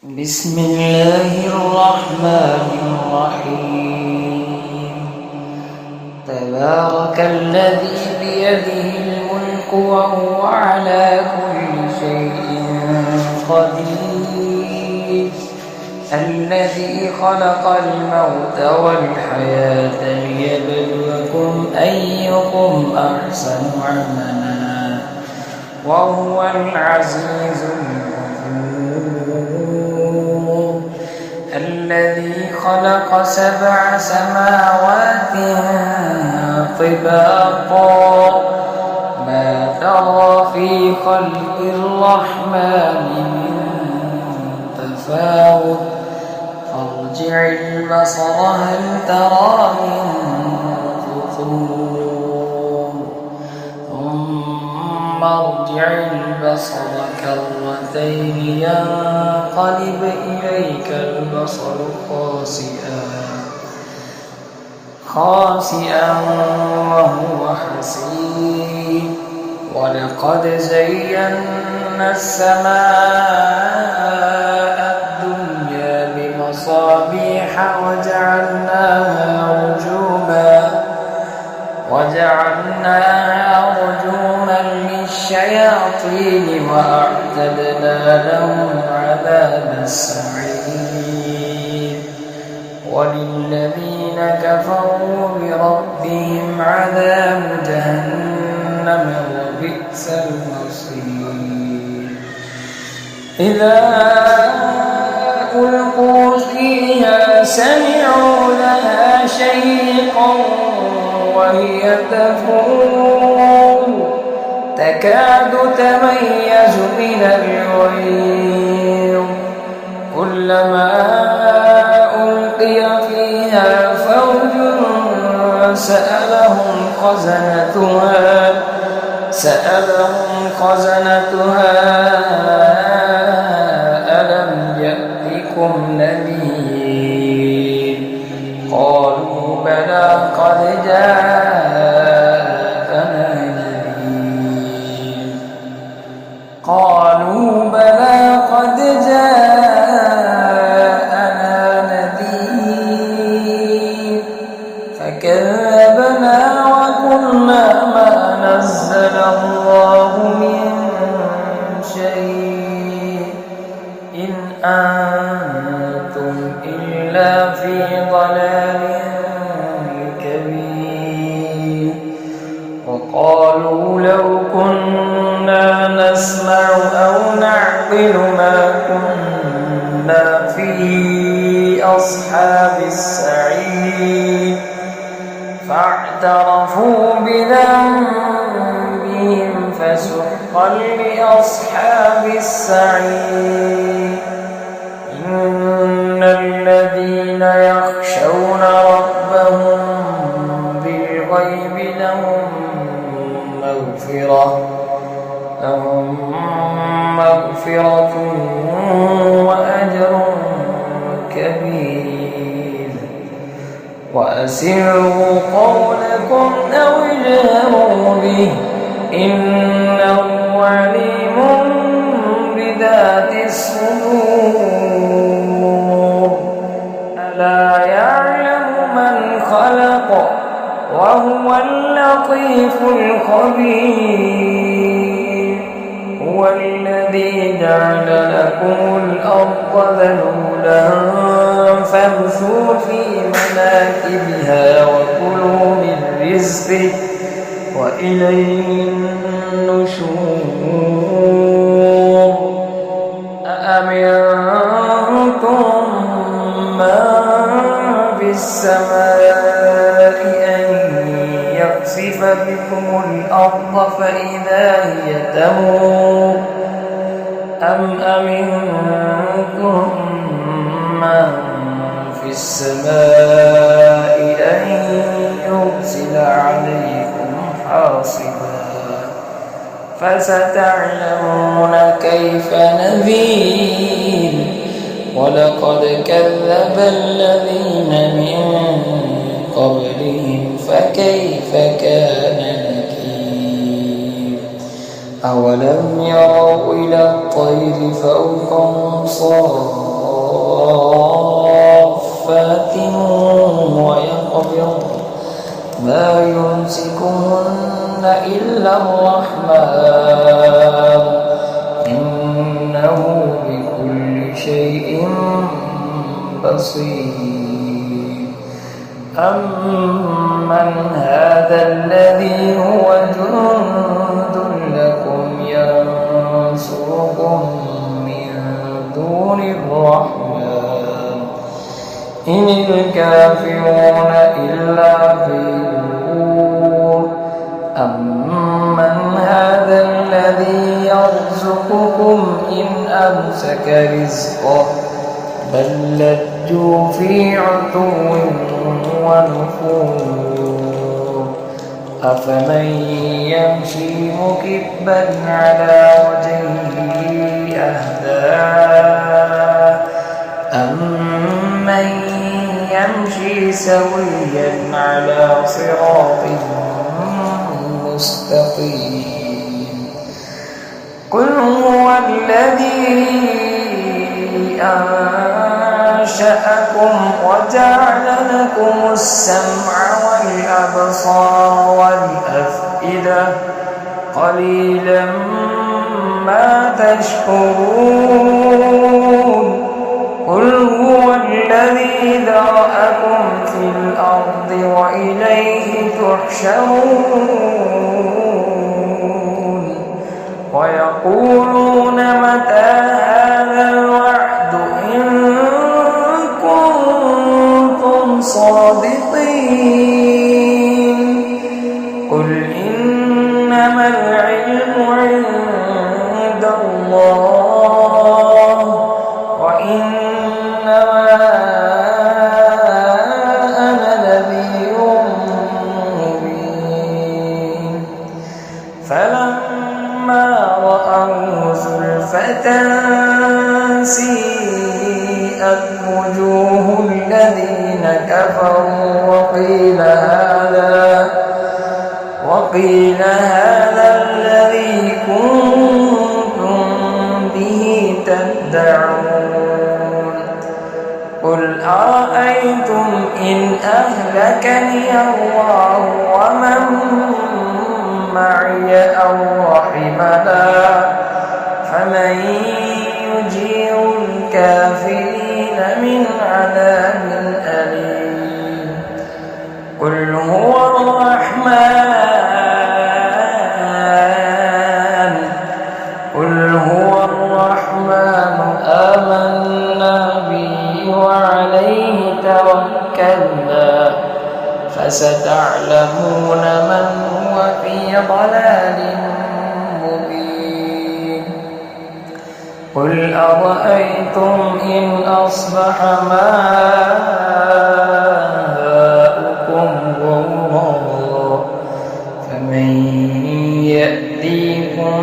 بسم الله الرحمن الرحيم. تبارك الذي بيده الملك وهو على كل شيء قدير، الذي خلق الموت والحياة ليبلوكم أيكم أحسن عملا وهو العزيز الغفور، الذي خلق 7 سماوات طباقا ما ترى في خلق الرحمن من تفاوت فارجع البصر هل ترى من فطور ثم ارجع البصر كرتين ينقلب إليك البصر خاسئا وهو حسير، ولقد زينا السماء الدنيا بمصابيح وجعلناها رجوما للشياطين وأعتدنا لهم عذاب السعير، وللذين كفروا بربهم عذاب جهنم وبئس المصير. إذا ألقوا فيها سمعوا لها شيقا وهي تفور تكاد تميز من الغيظ، كلما ألقي فيها فوج سألهم خزنتها ألم يأتكم نذير؟ قالوا بلى قد جاءنا نذير فكذبنا وقلنا ما نزل الله من شيء إن أنتم إلا في ضلال كبير. وقالوا لو كنا نسمع أو نعقل ما كنا في أصحاب السعير، فاعترفوا بذنبهم فسحقا لأصحاب السعير. إن الذين يخشون ربهم بالغيب لهم مغفرة وأجر كبير. وأسروا قولكم أو اجهروا به إنه عليم بذات الصدور. ألا يعلم من خلق وهو اللطيف الخبير. هو الذي جعل لكم الأرض ذلولا فامشوا في مناكبها وكلوا من رزقه وإليه النشور. أأمنتم من في السماء أن يخسف بكم الأرض فإذا هي تمور أم أمنتم من في السماء أن يرسل عليكم حاصبا فستعلمون كيف نذير. ولقد كذب الذين من قبلهم فكيف كان نكير. أولم يروا إلى الطير فوقهم صافات خافض ما يمسكهن إلا الرحمن إنه بكل شيء بصير أمن هذا الذي هو جند لكم ينصركم من دون الرحمن إن الكافرون إلا في غرور أمن هذا الذي يرزقكم إن أمسك رزقه بل لجوا في عتو ونفور أفمن يمشي مكبا على وجهه أهدى أمن يمشي سويا على صراط مستقيم قل هو الذي أنشأكم وجعل لكم السمع والأبصار والأفئدة قليلا ما تشكرون قل هو الذي ذرأكم في الأرض وإليه تحشرون ويقولون متى هذا الوعد إن كنتم صادقين قل إنما العلم عند الله وإنما أنا نذير مبين فلما رأوا زلفة سيئت وجوه الذين كفروا وقيل هذا الذي كنتم به تدعون قل أرأيتم إن أهلكني الله ومن معي أو رحمنا فمن يجير الكافرين من عذاب أليم قل هو الرحمن آمنا به وعليه توكلنا فستعلمون من هو في ضلال مبين قل أرأيتم إن أصبح ماؤكم غورا فمن يأتيكم